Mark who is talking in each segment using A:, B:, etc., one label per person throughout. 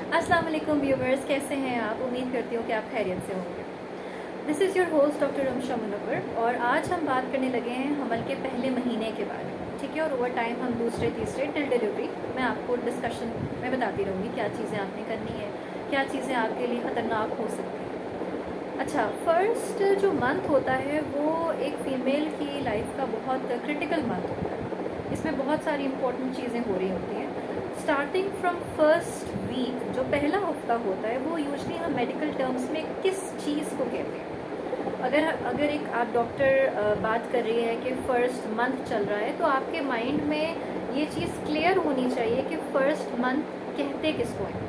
A: अस्सलाम वालेकुम व्यूवर्स, कैसे हैं आप? उम्मीद करती हूँ कि आप खैरियत से होंगे। This is your host doctor Ramsha Munawwar और आज हम बात करने लगे हैं हमल के पहले महीने के बारे में, ठीक है। और ओवर टाइम हम दूसरे तीसरे टिल डिलीवरी मैं आपको डिस्कशन में बताती रहूँगी क्या चीज़ें आपने करनी है, क्या चीज़ें आपके लिए ख़तरनाक हो सकती हैं। अच्छा, फर्स्ट जो मंथ होता है वो एक फ़ीमेल की लाइफ का बहुत क्रिटिकल मंथ होता है। इसमें बहुत सारी इंपॉर्टेंट चीज़ें हो रही होती हैं। स्टार्टिंग फ्रॉम फर्स्ट वीक, जो पहला हफ्ता होता है वो यूजली हम मेडिकल टर्म्स में किस चीज़ को कहते हैं। अगर एक आप डॉक्टर बात कर रही है कि फ़र्स्ट मंथ चल रहा है, तो आपके माइंड में ये चीज़ क्लियर होनी चाहिए कि फ़र्स्ट मंथ कहते किसको है,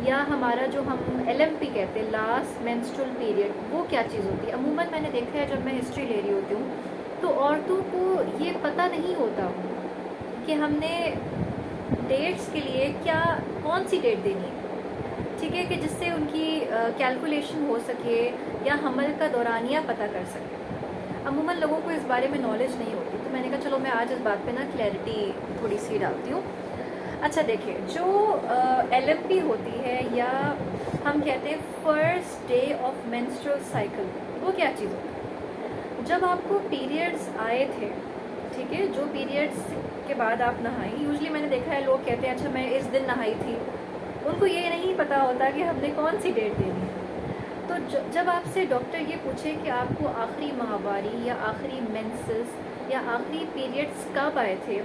A: या हमारा जो हम LMP कहते हैं, लास्ट मेंस्ट्रुअल पीरियड, वो क्या चीज़ होती है। अमूमन मैंने देखा है जब मैं हिस्ट्री ले रही होती हूँ तो औरतों को ये पता नहीं होता कि हमने डेट्स के लिए कौन सी डेट देनी है, ठीक है, कि जिससे उनकी कैलकुलेशन हो सके या हमल का दौरानिया पता कर सके। अमूमन लोगों को इस बारे में नॉलेज नहीं होती, तो मैंने कहा चलो मैं आज इस बात पे ना क्लैरिटी थोड़ी सी डालती हूँ। अच्छा देखिए, जो LMP होती है या हम कहते हैं first day of menstrual cycle, वो क्या चीज़ होती है। जब आपको पीरियड्स आए थे, ठीक है, जो पीरियड्स के बाद आप नहाई, यूजली मैंने देखा है लोग कहते हैं अच्छा मैं इस दिन नहाई थी, उनको ये नहीं पता होता कि हमने कौन सी डेट देनी है। तो जब आपसे डॉक्टर ये पूछे कि आपको आखिरी माहवारी या आखिरी मेंसेस या आखिरी पीरियड्स कब आए थे,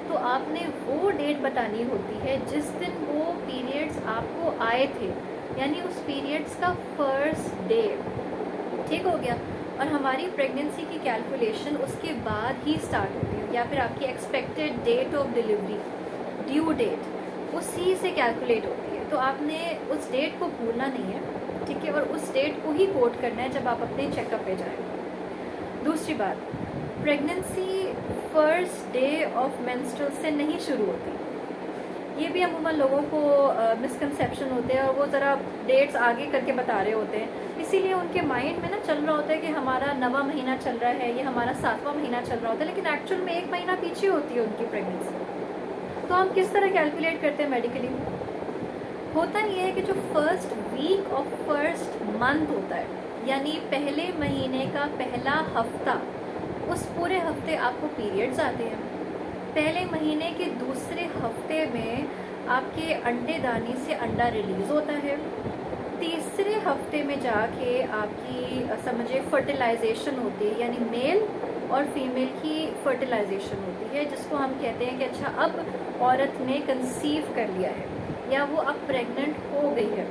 A: तो आपने वो डेट बतानी होती है जिस दिन वो पीरियड्स आपको आए थे, यानी उस पीरियड्स का फर्स्ट डे, ठीक हो गया। और हमारी प्रेगनेंसी की कैलकुलेशन उसके बाद ही स्टार्ट होती है, या फिर आपकी expected date of delivery, due date, उसी से कैलकुलेट होती है। तो आपने उस डेट को भूलना नहीं है, ठीक है, और उस डेट को ही कोट करना है जब आप अपने चेकअप पे जाएं। दूसरी बात, pregnancy first day of menstrual से नहीं शुरू होती। ये भी अमूमन लोगों को मिसकंसेप्शन होते हैं और वो ज़रा डेट्स आगे करके बता रहे होते हैं, इसीलिए उनके माइंड में ना चल रहा होता है कि हमारा 9वां महीना चल रहा है, ये हमारा 7वां महीना चल रहा होता है, लेकिन एक्चुअल में 1 महीना पीछे होती है उनकी प्रेगनेंसी। तो हम किस तरह कैलकुलेट करते हैं मेडिकली, होता ये है कि जो first week of first month होता है, यानी पहले महीने का पहला हफ्ता, उस पूरे हफ्ते आपको पीरियड्स आते हैं। पहले महीने के दूसरे हफ्ते में आपके अंडेदानी से अंडा रिलीज होता है। तीसरे हफ्ते में जाके आपकी समझिए फर्टिलाइजेशन होती है, यानी मेल और फीमेल की फर्टिलाइजेशन होती है, जिसको हम कहते हैं कि अच्छा अब औरत ने कंसीव कर लिया है या वो अब प्रेग्नेंट हो गई है,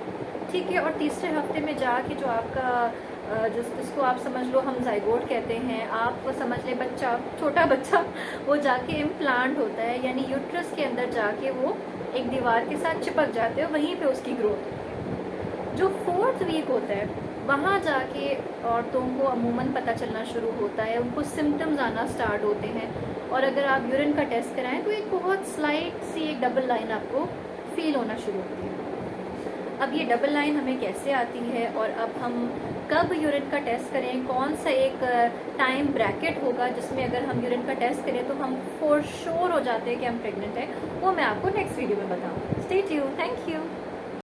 A: ठीक है। और तीसरे हफ्ते में जाके जो आपका जिसको आप समझ लो हम जाइगोट कहते हैं, आप समझ ले बच्चा, छोटा बच्चा, वो जाके इम्प्लांट होता है, यानी यूट्रस के अंदर जाके वो एक दीवार के साथ चिपक जाते हैं, वहीं पे उसकी ग्रोथ होती है। जो 4th वीक होता है, वहाँ जाके औरतों को अमूमन पता चलना शुरू होता है, उनको सिम्टम्स आना स्टार्ट होते हैं। और अगर आप यूरिन का टेस्ट कराएं तो एक बहुत स्लाइट सी एक डबल लाइन आपको फील होना शुरू होती है। अब ये डबल लाइन हमें कैसे आती है और अब हम कब यूरिन का टेस्ट करें, कौन सा एक टाइम ब्रैकेट होगा जिसमें अगर हम यूरिन का टेस्ट करें तो हम फॉर श्योर हो जाते हैं कि हम प्रेग्नेंट हैं, वो मैं आपको नेक्स्ट वीडियो में बताऊँ। Stay tuned, thank you.